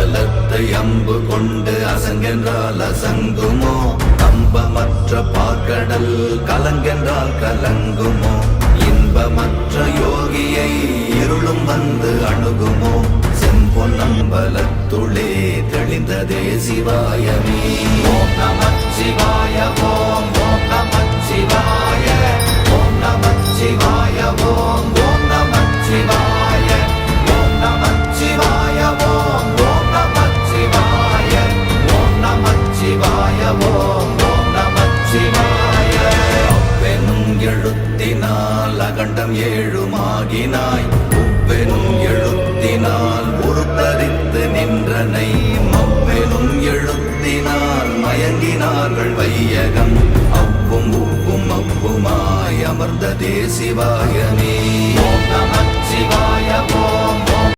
பலத்தை அம்பு கொண்டு அசங்கென்றால் அசங்குமோ கம்பமற்ற பார்க்கடல் கலங்கென்றால் கலங்குமோ இன்பமற்ற யோகியை இருளும் வந்து அணுகுமோ செம்பொன்னம்பலத்துளே தெளிந்ததே சிவாயமே ஓம் நமச்சிவாய ஓம் ஓம் நமச்சிவாய ஓம் நமச்சிவாய ஓம் ஓம் நமச்சிவாய ஓம் நமச்சிவாய ஓம் ஓம் நமச்சிவாய ஓம் நமச்சிவாய ஓம் ஓம் நமச்சிவாய அவ்வெனும் எழுத்தினால் அகண்டம் ஏழுமாகினாய் உவ்வெனும் எழுத்தினால் உருத்தரித்து நின்றனை மவ்வெனும் எழுத்தினால் மயங்கினார்கள் வையகம் அவ்வும் உவ்வும் அவ்வுமாய் அமர்ந்ததே சிவாயமே